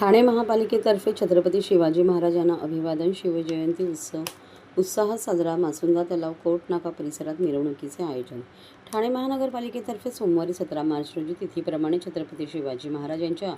ठाणे महापालिकेतर्फे छत्रपती शिवाजी महाराजांना अभिवादन शिवजयंती उत्साहात साजरा. मासुंदा तलाव कोर्ट नाका परिसरात मिरवणुकीचे आयोजन. ठाणे महानगरपालिकेतर्फे सोमवारी 17 मार्च रोजी तिथीप्रमाणे छत्रपती शिवाजी महाराजांच्या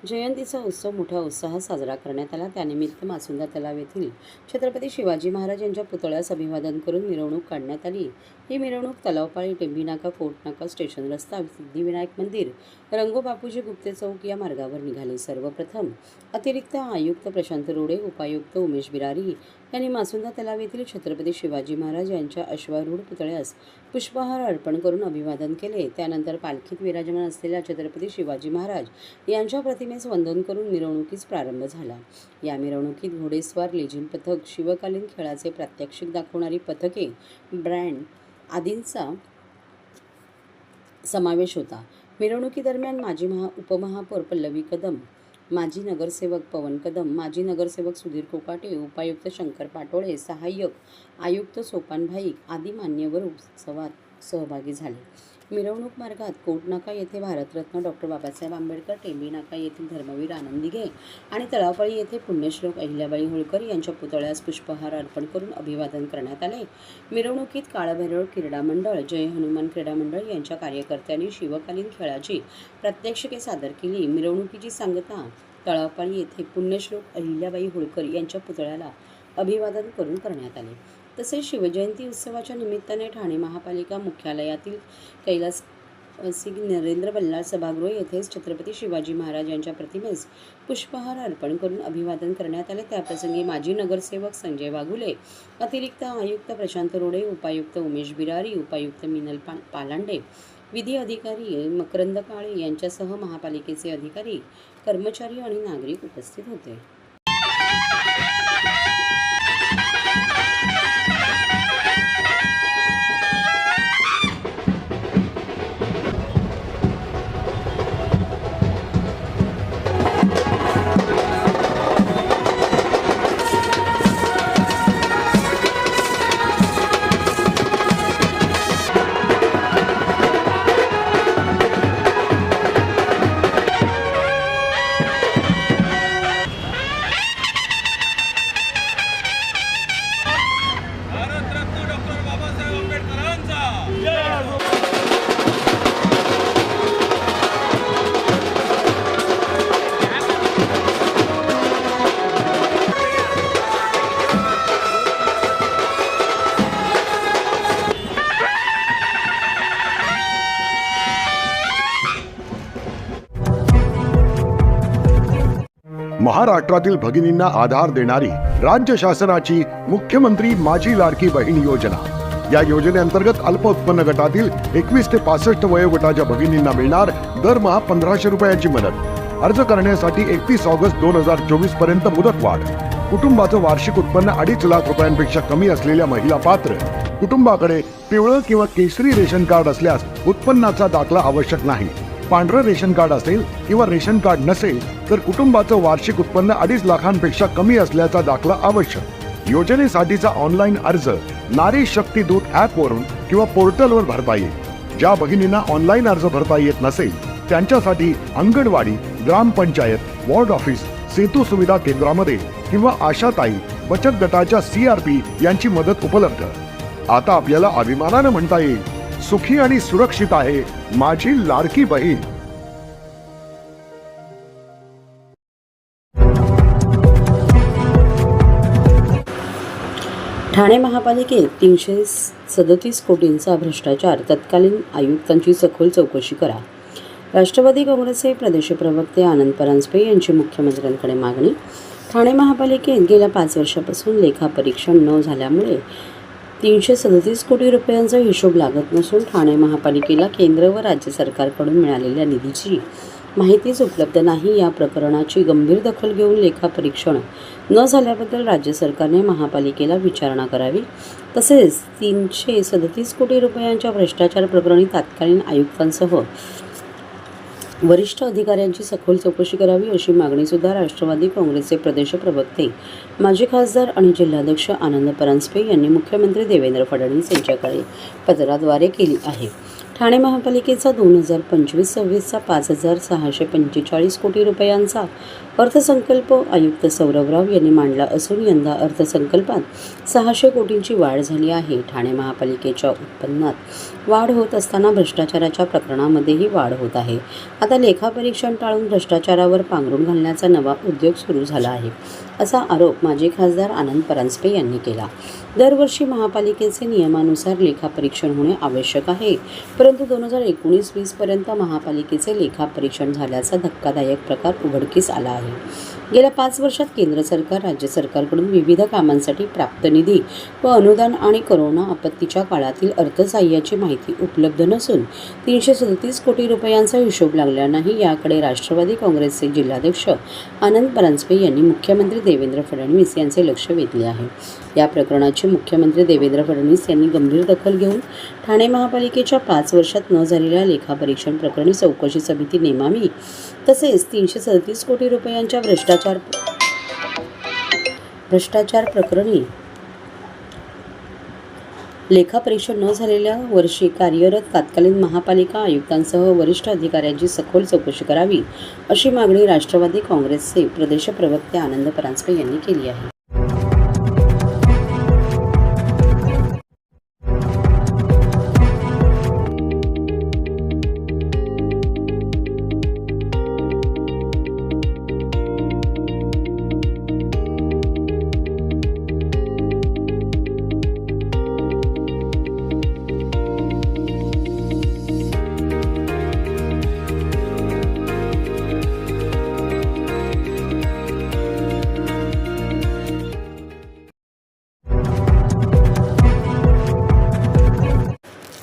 जयंतीचा उत्सव मोठ्या उत्साहात साजरा करण्यात आला. त्यानिमित्त मासुंदा तलाव येथील छत्रपती शिवाजी महाराजांच्या पुतळ्यास अभिवादन करून मिरवणूक काढण्यात आली. ही मिरवणूक तलावपाळी, टेंभीनाका, कोर्ट नाका, स्टेशन रस्ता, सिद्धिविनायक मंदिर, रंगो बापूजी गुप्ते चौक या मार्गावर निघाली. सर्वप्रथम अतिरिक्त आयुक्त प्रशांत रोडे, उपायुक्त उमेश बिरारी यांनी मासुंदा तलाव येथील छत्रपती शिवाजी महाराज यांच्या अश्वारूढ पुतळ्यास पुष्पहार अर्पण करून अभिवादन केले. त्यानंतर पालखीत विराजमान असलेल्या छत्रपती शिवाजी महाराज यांच्या प्रतिमेस वंदन करून मिरवणुकीस प्रारंभ झाला. या मिरवणुकीत घोडेस्वार, लेझिम पथक, शिवकालीन खेळाचे प्रात्यक्षिक दाखवणारी पथके, बँड आदींचा समावेश होता. मिरवणुकीदरम्यान माजी उपमहापौर पल्लवी कदम, माजी नगरसेवक पवन कदम, माजी नगरसेवक सुधीर कोकाटे, उपायुक्त शंकर पाटोळे, सहाय्यक आयुक्त सोपान भाईक आदी मान्यवर उत्सवात सहभागी झाले. मिरवणूक मार्गात कोर्ट नाका येथे भारतरत्न डॉक्टर बाबासाहेब आंबेडकर, टेंबी नाका येथील धर्मवीर आनंद दिघे आणि तळावपाळी येथे पुण्यश्लोक अहिल्याबाई होळकर यांच्या पुतळ्यास पुष्पहार अर्पण करून अभिवादन करण्यात आले. मिरवणुकीत काळभैरव क्रीडा मंडळ, जय हनुमान क्रीडा मंडळ यांच्या कार्यकर्त्यांनी शिवकालीन खेळाची प्रात्यक्षिके सादर केली. मिरवणुकीची सांगता तळावपाळी येथे पुण्यश्लोक अहिल्याबाई होळकर यांच्या पुतळ्याला अभिवादन करून करण्यात आले. तसेच शिवजयंती उत्सवाच्या निमित्ताने ठाणे महापालिका मुख्यालयातील कैलास नरेंद्र बल्लाळ सभागृह येथेच छत्रपती शिवाजी महाराज यांच्या प्रतिमेस पुष्पहार अर्पण करून अभिवादन करण्यात आले. त्याप्रसंगी माजी नगरसेवक संजय वाघुले, अतिरिक्त आयुक्त प्रशांत रोडे, उपायुक्त उमेश बिरारी, उपायुक्त मिनल पालांडे, विधी अधिकारी मकरंद काळे यांच्यासह महापालिकेचे अधिकारी, कर्मचारी आणि नागरिक उपस्थित होते. महाराष्ट्रातील भगिनींना आधार देणारी राज्य शासनाची मुख्यमंत्री माझी लाडकी बहीण योजना. या योजनेअंतर्गत अल्प उत्पन्न गटातील 21 ते 65 वयोगटाच्या भगिनींना मिळणार दरमहा 1500 रुपयांची मदत. अर्ज करण्यासाठी 31 ऑगस्ट 2024 पर्यंत मुदतवाढ. कुटुंबाचं वार्षिक उत्पन्न 2.5 लाख रुपयांपेक्षा कमी असलेल्या महिला पात्र. कुटुंबाकडे पिवळं किंवा केसरी रेशन कार्ड असल्यास उत्पन्नाचा दाखला आवश्यक नाही. पांढरं रेशन कार्ड असेल किंवा रेशन कार्ड नसेल तर कुटुंबाचं वार्षिक उत्पन्न 2.5 लाखांपेक्षा कमी असल्याचा दाखला आवश्यक. योजनेसाठीचा ऑनलाईन अर्ज नारी शक्ती दूत ॲपवरून किंवा पोर्टलवर भरता येईल. ज्या भगिनींना ऑनलाईन अर्ज भरता येत नसेल त्यांच्यासाठी अंगणवाडी, ग्रामपंचायत, वॉर्ड ऑफिस, सेतू सुविधा केंद्रामध्ये किंवा आशाताई बचत गटाच्या CRP यांची मदत उपलब्ध. आता आपल्याला अभिमानानं म्हणता येईल, सुखी आणि सुरक्षित आहे माझी लाडकी बहीण. ठाणे महापालिकेत 337 कोटींचा भ्रष्टाचार, तत्कालीन आयुक्तांची सखोल चौकशी करा. राष्ट्रवादी काँग्रेसचे प्रदेश प्रवक्ते आनंद परांजपे यांची मुख्यमंत्र्यांकडे मागणी. ठाणे महापालिकेत गेल्या 5 वर्षापासून लेखापरीक्षण न झाल्यामुळे 337 कोटी रुपयांचा हिशोब लागत नसून ठाणे महापालिकेला केंद्र व राज्य सरकारकडून मिळालेल्या निधीची माहितीच उपलब्ध नाही. या प्रकरणाची गंभीर दखल घेऊन लेखापरीक्षण न झाल्याबद्दल राज्य सरकारने महापालिकेला विचारणा करावी. तसेच 337 कोटी रुपयांच्या भ्रष्टाचार प्रकरणी तत्कालीन आयुक्तांसह वरिष्ठ अधिकाऱ्यांची सखोल चौकशी करावी, अशी मागणीसुद्धा राष्ट्रवादी काँग्रेसचे प्रदेश प्रवक्ते, माजी खासदार आणि जिल्हाध्यक्ष आनंद परांजपे यांनी मुख्यमंत्री देवेंद्र फडणवीस यांच्याकडे पत्राद्वारे केली आहे. ठाणे महापालिकेचा 2025-26चा 5,645 कोटी रुपयांचा अर्थसंकल्प आयुक्त सौरभ राव यांनी मांडला असून यंदा अर्थसंकल्पात 600 कोटींची वाढ झाली आहे. ठाणे महापालिकेच्या उत्पन्नात वाढ होत असताना भ्रष्टाचाराच्या प्रकरणामध्येही वाढ होत आहे. आता लेखापरीक्षण टाळून भ्रष्टाचारावर पांघरून घालण्याचा नवा उद्योग सुरू झाला आहे, असा आरोप माजी खासदार आनंद परांजपे यांनी केला. दरवर्षी महापालिकेचे नियमानुसार लेखापरीक्षण होणे आवश्यक आहे, परंतु 2019-20 पर्यंत महापालिकेचे लेखापरीक्षण झाल्याचा धक्कादायक प्रकार उघडकीस आला आहे. गेल्या 5 वर्षात केंद्र सरकार, राज्य सरकारकडून विविध कामांसाठी प्राप्त निधी व अनुदान आणि करोना आपत्तीच्या काळातील अर्थसहाय्याची माहिती उपलब्ध नसून 337 कोटी रुपयांचा हिशोब लागला नाही. याकडे राष्ट्रवादी काँग्रेसचे जिल्हाध्यक्ष आनंद परांजपे यांनी मुख्यमंत्री देवेंद्र फडणवीस यांचे लक्ष वेधले आहे. या प्रकरणाची मुख्यमंत्री देवेंद्र फडणवीस यांनी गंभीर दखल घेऊन ठाणे महापालिकेच्या 5 वर्षात न झालेल्या लेखापरीक्षण प्रकरणी चौकशी समिती नेमावी, तसेच 337 कोटी रुपयांच्या भ्रष्टाचार प्रकरणी लेखापरीक्षण न झालेल्या वर्षी कार्यरत तत्कालीन महापालिका आयुक्तांसह वरिष्ठ अधिकाऱ्यांची सखोल चौकशी करावी, अशी मागणी राष्ट्रवादी काँग्रेसचे प्रदेश प्रवक्ते आनंद परांजपे यांनी केली आहे.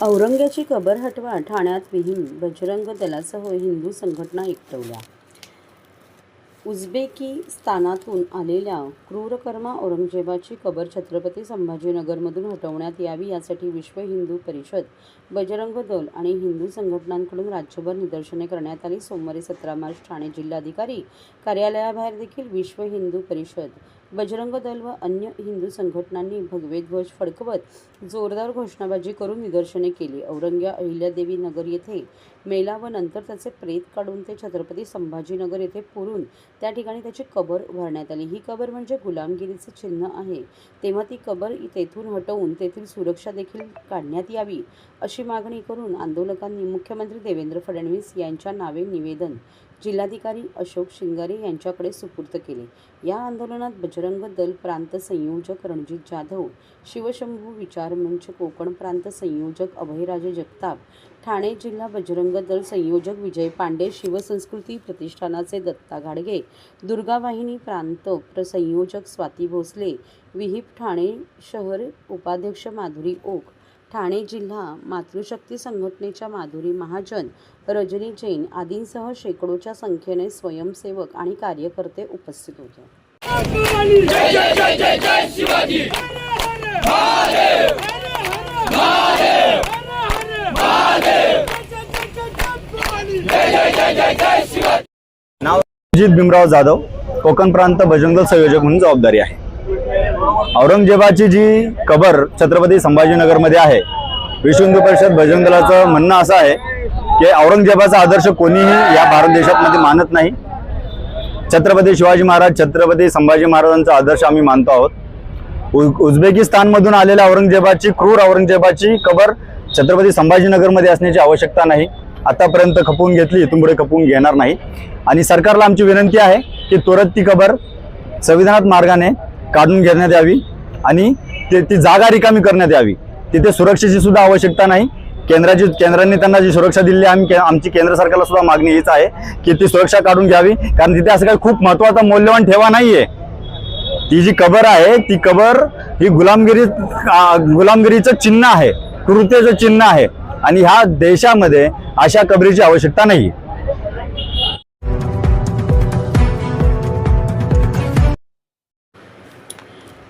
औरंग्याची कबर हटवा, ठाण्यात विहीन, बजरंग दलासह हिंदू संघटना एकवटल्या. उझबेकिस्तानातून आलेल्या क्रूरकर्मा औरंगजेबाची कबर छत्रपती संभाजीनगरमधून हटवण्यात यावी, यासाठी विश्व हिंदू परिषद, बजरंग दल आणि हिंदू संघटनांकडून राज्यभर निदर्शने करण्यात आली. सोमवारी 17 मार्च ठाणे जिल्हाधिकारी कार्यालयाबाहेर देखील विश्व हिंदू परिषद, बजरंग दल व अन्य हिंदू संघटनांनी भगवे ध्वज फडकवत जोरदार घोषणाबाजी करून निदर्शने केली. औरंग्या अहिल्यादेवी नगर येथे मेला व नंतर त्याचे प्रेत काढून ते छत्रपती संभाजीनगर येथे पुरून त्या ठिकाणी त्याची कबर उभारण्यात आली. ही कबर म्हणजे गुलामगिरीचे चिन्ह आहे, तेव्हा ती कबर तेथून हटवून तेथील सुरक्षा देखील काढण्यात यावी, अशी मागणी करून आंदोलकांनी मुख्यमंत्री देवेंद्र फडणवीस यांच्या नावे निवेदन जिल्हाधिकारी अशोक शिंगारे यांच्याकडे सुपूर्द केले. या आंदोलनात बजरंग दल प्रांत संयोजक रणजित जाधव, शिवशंभू विचार मंच कोकण प्रांत संयोजक अभयराजे जगताप, ठाणे जिल्हा बजरंग दल संयोजक विजय पांडे, शिवसंस्कृती प्रतिष्ठानाचे दत्ता घाडगे, दुर्गा वाहिनी प्रांत संयोजक स्वाती भोसले, विहिप ठाणे शहर उपाध्यक्ष माधुरी ओक, ठाणे जिल्हा मातृशक्ती संघटनेच्या माधुरी महाजन, रजनी जैन आदींसह शेकडोच्या संख्येने स्वयंसेवक आणि कार्यकर्ते उपस्थित होते. नाव अजित भीमराव जाधव, कोकण प्रांत बजरंग दल संयोजक म्हणून जबाबदारी आहे. औरंगजेबाची जी कबर छत्रपती संभाजीनगरमध्ये आहे, विश्व हिंदू परिषद बजरंग दलाचं म्हणणं असं आहे की औरंगजेबाचा आदर्श कोणीही या भारत देशामध्ये मानत नाही. छत्रपती शिवाजी महाराज, छत्रपती संभाजी महाराजांचा आदर्श आम्ही मानतो आहोत. उझबेकिस्तानमधून आलेल्या क्रूर औरंगजेबाची कबर छत्रपती संभाजीनगरमध्ये असण्याची आवश्यकता नाही. आतापर्यंत खपवून घेतली, इथून पुढे खपवून घेणार नाही. आणि सरकारला आमची विनंती आहे की त्वरित ती कबर संविधानात्मक मार्गाने काढून घेण्यात यावी आणि ती जागा रिकामी करण्यात यावी. तिथे सुरक्षेची सुद्धा आवश्यकता नाही. केंद्राने त्यांना जी सुरक्षा दिली, आमची केंद्र सरकारला सुद्धा मागणी हीच आहे की ती सुरक्षा काढून घ्यावी, कारण तिथे असं काही खूप महत्त्वाचा मौल्यवान ठेवा नाहीये. ती जी कबर आहे, ती कबर ही गुलामगिरीचं चिन्ह आहे, क्रूरतेचं चिन्ह आहे आणि ह्या देशामध्ये अशा कबरीची आवश्यकता नाही.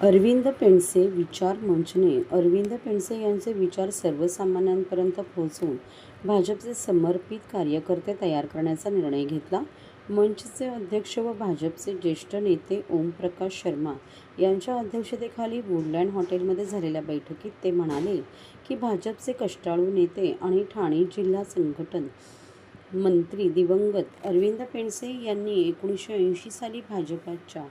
अरविंद पेंडसे विचार मंचने अरविंद पेंडसे यांचे विचार सर्वसामान्यांपर्यंत पोहोचवून भाजपचे समर्पित कार्यकर्ते तयार करण्याचा निर्णय घेतला. मंचचे अध्यक्ष व भाजपचे ज्येष्ठ नेते ओमप्रकाश शर्मा यांच्या अध्यक्षतेखाली वुडलँड हॉटेलमध्ये झालेल्या बैठकीत ते म्हणाले की भाजपचे कष्टाळू नेते आणि ठाणे जिल्हा संघटन मंत्री दिवंगत अरविंद पेंडसे यांनी 1980 साली भाजपाच्या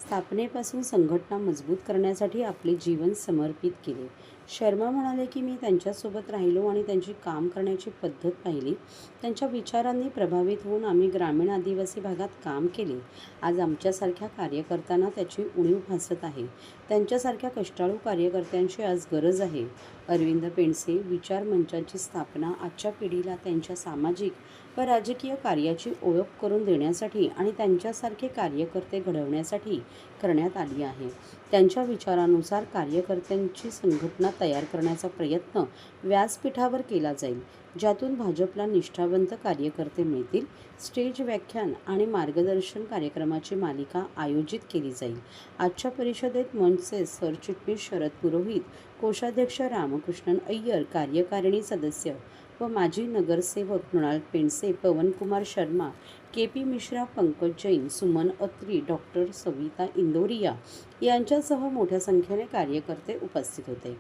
स्थापनेपासून संघटना मजबूत करण्यासाठी आपले जीवन समर्पित केले. शर्मा म्हणाले की मी त्यांच्यासोबत राहिलो आणि त्यांची काम करण्याची पद्धत पाहिली. त्यांच्या विचारांनी प्रभावित होऊन आम्ही ग्रामीण आदिवासी भागात काम केले. आज आमच्यासारख्या कार्यकर्त्यांना त्याची उणीव भासत आहे. त्यांच्यासारख्या कष्टाळू कार्यकर्त्यांची आज गरज आहे. अरविंद पेंडसे विचार मंचाची स्थापना आजच्या पिढीला त्यांच्या सामाजिक व राजकीय कार्याची ओळख करून देण्यासाठी आणि त्यांच्यासारखे कार्यकर्ते घडवण्यासाठी करण्यात आली आहे. त्यांच्या विचारानुसार कार्यकर्त्यांची संघटना तयार करण्याचा प्रयत्न व्यासपीठावर केला जाईल, ज्यातून भाजपला निष्ठावंत कार्यकर्ते मिळतील. स्टेज व्याख्यान आणि मार्गदर्शन कार्यक्रमाची मालिका आयोजित केली जाईल. आजच्या परिषदेत मंचचे सरचिटणीस शरद पुरोहित, कोषाध्यक्ष रामकृष्णन अय्यर, कार्यकारिणी सदस्य व माजी नगरसेवक मृणाल पेंडसे, पवनकुमार शर्मा, KP मिश्रा, पंकज जैन, सुमन अत्री, डॉक्टर सविता इंदोरिया यांच्यासह मोठ्या संख्येने कार्यकर्ते उपस्थित होते.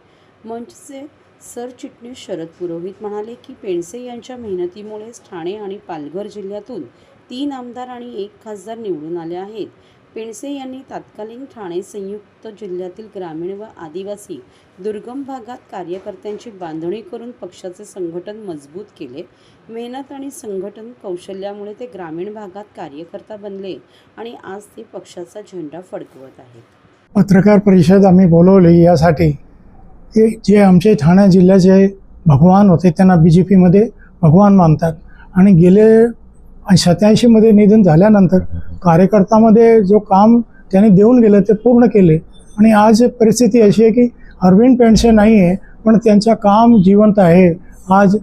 मंचचे सरचिटणीस शरद पुरोहित म्हणाले की पेंडसे यांच्या मेहनतीमुळेच ठाणे आणि पालघर जिल्ह्यातून 3 आमदार आणि 1 खासदार निवडून आले आहेत. पेंडसे यांनी तत्कालीन ठाणे संयुक्त जिल्ह्यातील ग्रामीण व आदिवासी दुर्गम भागात कार्यकर्त्यांची बांधणी करून पक्षाचे संघटन मजबूत केले. मेहनत आणि संघटन कौशल्यामुळे ते ग्रामीण भागात कार्यकर्ता बनले आणि आज ते पक्षाचा झेंडा फडकवत आहेत. पत्रकार परिषद आम्ही बोलवली यासाठी की जे आमचे ठाणे जिल्ह्याचे भगवान होते त्यांना BJPमध्ये भगवान मानतात आणि गेले 87मध्ये निधन झाल्यानंतर कार्यकर्त्यामध्ये जो काम त्यांनी देऊन गेले ते पूर्ण केले आणि आज परिस्थिती अशी आहे की अरविंद पेंडसे नाही आहे पण त्यांचं काम जिवंत आहे. आज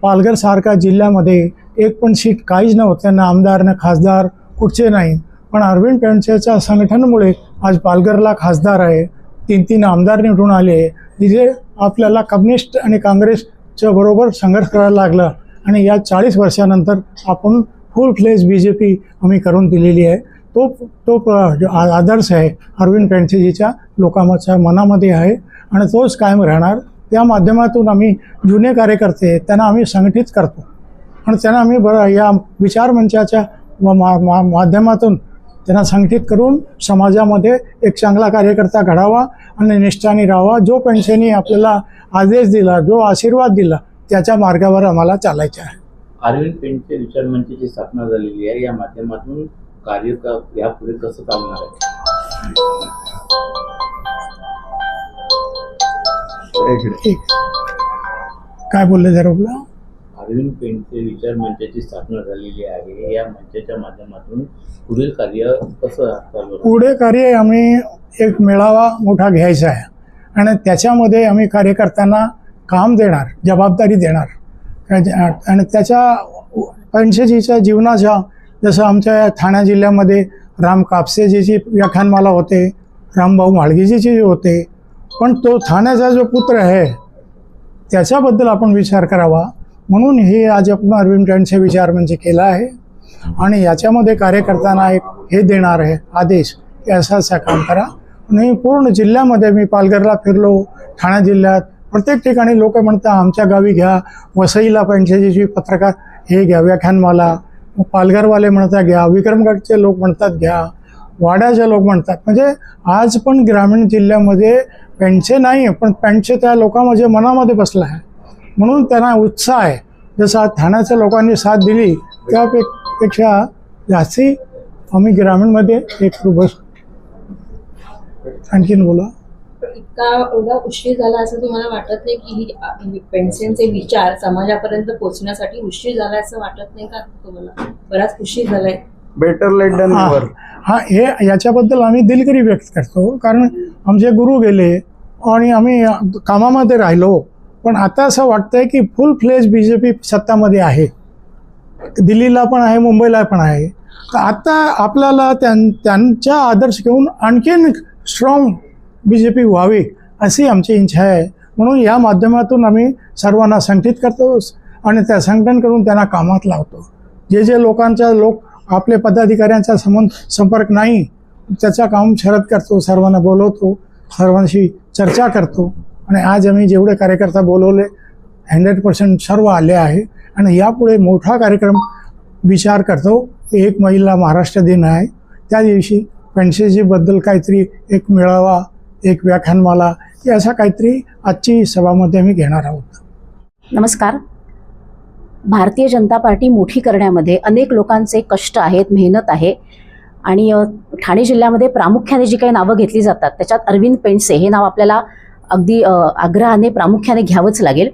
पालघरसारख्या जिल्ह्यामध्ये एक पण सीट काहीच नव्हतं, त्यांना आमदार ना खासदार कुठचे नाही, पण अरविंद पेंडसेच्या संघटनेमुळे आज पालघरला खासदार आहे, 3 आमदार निवडून आले. जिथे आपल्याला कम्युनिस्ट आणि काँग्रेसच्या बरोबर संघर्ष करायला लागला आणि या 40 वर्षानंतर आपण फुल फ्लेज BJP आम्ही करून दिलेली आहे. तो आदर्श आहे अरविंद पेंडसेजीच्या लोकांच्या मनामध्ये आहे आणि तोच कायम राहणार. त्या माध्यमातून आम्ही जुने कार्यकर्ते त्यांना आम्ही संघटित करतो आणि त्यांना आम्ही या विचार मंचाच्या माध्यमातून त्यांना संघटित करून समाजामध्ये एक चांगला कार्यकर्ता घडावा आणि निष्ठाने राहावा. जो पेंडसेनी आपल्याला आदेश दिला, जो आशीर्वाद दिला, त्याच्या मार्गावर आम्हाला चालायचे आहे. अरविंद पेंडसे विचार मंचाची स्थापना झालेली आहे. या माध्यमातून कार्य यापुढे कसं चालणार आहे? ठीक. काय बोलले जरा? अरविंद पेंडसे विचार मंचाची स्थापना झालेली आहे. या मंचाच्या माध्यमातून पुढील कार्य कसं चालू? पुढे कार्य आम्ही एक मेळावा मोठा घ्यायचा आहे आणि त्याच्यामध्ये आम्ही कार्यकर्त्यांना काम देणार, जबाबदारी देणार आणि त्याच्या पेंडसेजीच्या जीवनाच्या जसं आमच्या ठाणे जिल्ह्यामध्ये राम कापसेजीची व्याख्यानमाला होते, रामभाऊ म्हाळगीजीची होते, पण तो ठाण्याचा जो पुत्र आहे त्याच्याबद्दल आपण विचार करावा म्हणून हे आज आपण अरविंद पेंडसे विचार म्हणजे केला आहे आणि याच्यामध्ये कार्यकर्त्यांना एक हे देणार आहे आदेश की असं काम करा. आणि पूर्ण जिल्ह्यामध्ये मी पालघरला फिरलो, ठाणे जिल्ह्यात प्रत्येक ठिकाणी लोक म्हणतात आमच्या गावी घ्या, वसईला पेंडसेजीची पत्रकार हे घ्या व्याख्यानमाला, पालघरवाले म्हणतात घ्या, विक्रमगडचे लोक म्हणतात घ्या, वाड्याचे लोक म्हणतात. म्हणजे आज पण ग्रामीण जिल्ह्यामध्ये पेंडसे नाही पण पेंडसे त्या लोकांमध्ये मनामध्ये बसला आहे म्हणून त्यांना उत्साह आहे. जसं ठाण्याच्या लोकांनी साथ दिली त्यापेक्षा जास्ती आम्ही ग्रामीणमध्ये एक बस. आणखीन बोला. इतका एवढा उशीर झाला असं तुम्हाला वाटत नाही की ही पेंडसेंचे विचार समाजापर्यंत पोहोचण्यासाठी उशीर झाला असं वाटत नाही का तुम्हाला? बराच उशीर झालाय. Better late than never. हा हे याच्याबद्दल आम्ही दिलगिरी व्यक्त करतो कारण आमचे गुरु गेले आणि आम्ही कामामध्ये राहिलो, पण आता असं वाटतंय की फुल फ्लेज BJP सत्तामध्ये आहे, दिल्लीला पण आहे, मुंबईला पण आहे. तर आता आपल्याला त्यांचा आदर्श घेऊन आणखीन स्ट्रॉंग BJP व्हावी अशी आमची इच्छा आहे. म्हणून या माध्यमातून आम्ही सर्वांना संघटित करतो आणि त्या संघटन करून त्यांना कामात लावतो. जे लोक आपले पदाधिकाऱ्यांचा संपर्क नाही त्याचं काम शरद करतो, सर्वांना बोलवतो, सर्वांशी चर्चा करतो आणि आज आम्ही जेवढे कार्यकर्ता बोलवले 100% सर्व आले आहे आणि यापुढे मोठा कार्यक्रम विचार करतो. 1 महिला महाराष्ट्र दिन आहे, त्या दिवशी पेन्शनबद्दल काहीतरी एक मेळावा, एक व्याख्यानमाला असा काहीतरी आजची सभामध्ये आम्ही घेणार आहोत. नमस्कार. भारतीय जनता पार्टी मोठी करण्यामध्ये अनेक लोकांचे कष्ट आहेत, मेहनत आहे आणि ठाणे जिल्ह्यामध्ये प्रामुख्याने जी काही नावं घेतली जातात त्याच्यात अरविंद पेंडसे हे नाव आपल्याला अगदी आग्रहाने प्रामुख्याने घ्यावंच लागेल.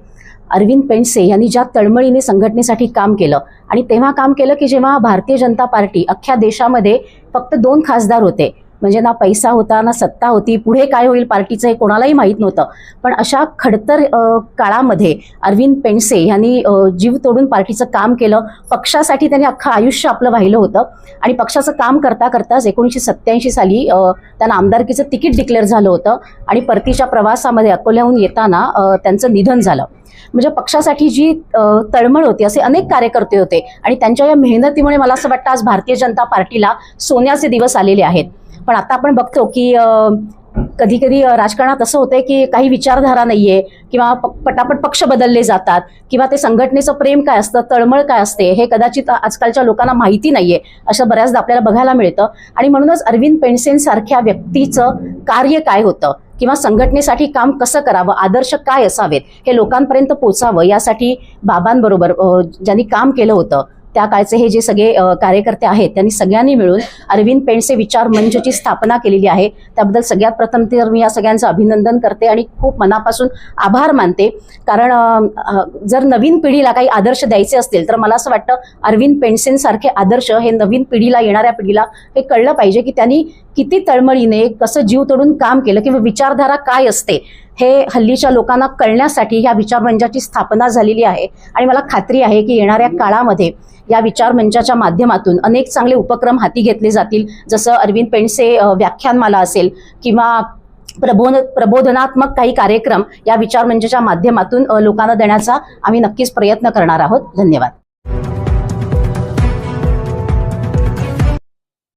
अरविंद पेंडसे यांनी ज्या तळमळीने संघटनेसाठी काम केलं आणि तेव्हा काम केलं की जेव्हा भारतीय जनता पार्टी अख्ख्या देशामध्ये फक्त 2 खासदार होते, म्हणजे ना पैसा होता ना सत्ता होती, पुढे काय होईल पार्टीचं हे कोणालाही माहीत नव्हतं. पण अशा खडतर काळामध्ये अरविंद पेंडसे यांनी जीव तोडून पार्टीचं काम केलं. पक्षासाठी त्यांनी अख्खं आयुष्य आपलं वाहिलं होतं आणि पक्षाचं काम करता करताच 1987 साली त्यांना आमदारकीचं तिकीट डिक्लेअर झालं होतं आणि परतीच्या प्रवासामध्ये अकोल्याहून येताना त्यांचं निधन झालं. म्हणजे पक्षासाठी जी तळमळ होती असे अनेक कार्यकर्ते होते आणि त्यांच्या या मेहनतीमुळे मला असं वाटतं आज भारतीय जनता पार्टीला सोन्याचे दिवस आलेले आहेत. पण आता आपण बघतो की कधी कधी राजकारणात असं होतंय की काही विचारधारा नाहीये किंवा पटापट पक्ष बदलले जातात किंवा ते संघटनेचं प्रेम काय असतं, तळमळ काय असते हे कदाचित आजकालच्या लोकांना माहिती नाहीये, असं बऱ्याचदा आपल्याला बघायला मिळतं. आणि म्हणूनच अरविंद पेंडसेंसारख्या व्यक्तीचं कार्य काय होतं किंवा संघटनेसाठी काम कसं करावं, आदर्श काय असावेत हे लोकांपर्यंत पोचावं, यासाठी बाबांबरोबर ज्यांनी काम केलं होतं त्या काळचे हे जे सगळे कार्यकर्ते आहेत त्यांनी सगळ्यांनी मिळून अरविंद पेंडसे विचार मंचची स्थापना केलेली आहे. त्याबद्दल सगळ्यात प्रथम तर मी या सगळ्यांचं अभिनंदन करते आणि खूप मनापासून आभार मानते. कारण जर नवीन पिढीला काही आदर्श द्यायचे असतील तर मला असं वाटतं अरविंद पेंडसेंसारखे आदर्श हे नवीन पिढीला, येणाऱ्या पिढीला हे कळलं पाहिजे की त्यांनी किती तळमळीने कसं जीव तोडून काम केलं किंवा विचारधारा काय असते हे हल्लीच्या लोकांना कळण्यासाठी ह्या विचारमंचाची स्थापना झालेली आहे. आणि मला खात्री आहे की येणाऱ्या काळामध्ये या विचारमंचाच्या माध्यमातून अनेक चांगले उपक्रम हाती घेतले जातील, जसं अरविंद पेंडसे व्याख्यानमाला असेल किंवा प्रबोधनात्मक काही कार्यक्रम या विचारमंचाच्या माध्यमातून लोकांना देण्याचा आम्ही नक्कीच प्रयत्न करणार आहोत. धन्यवाद.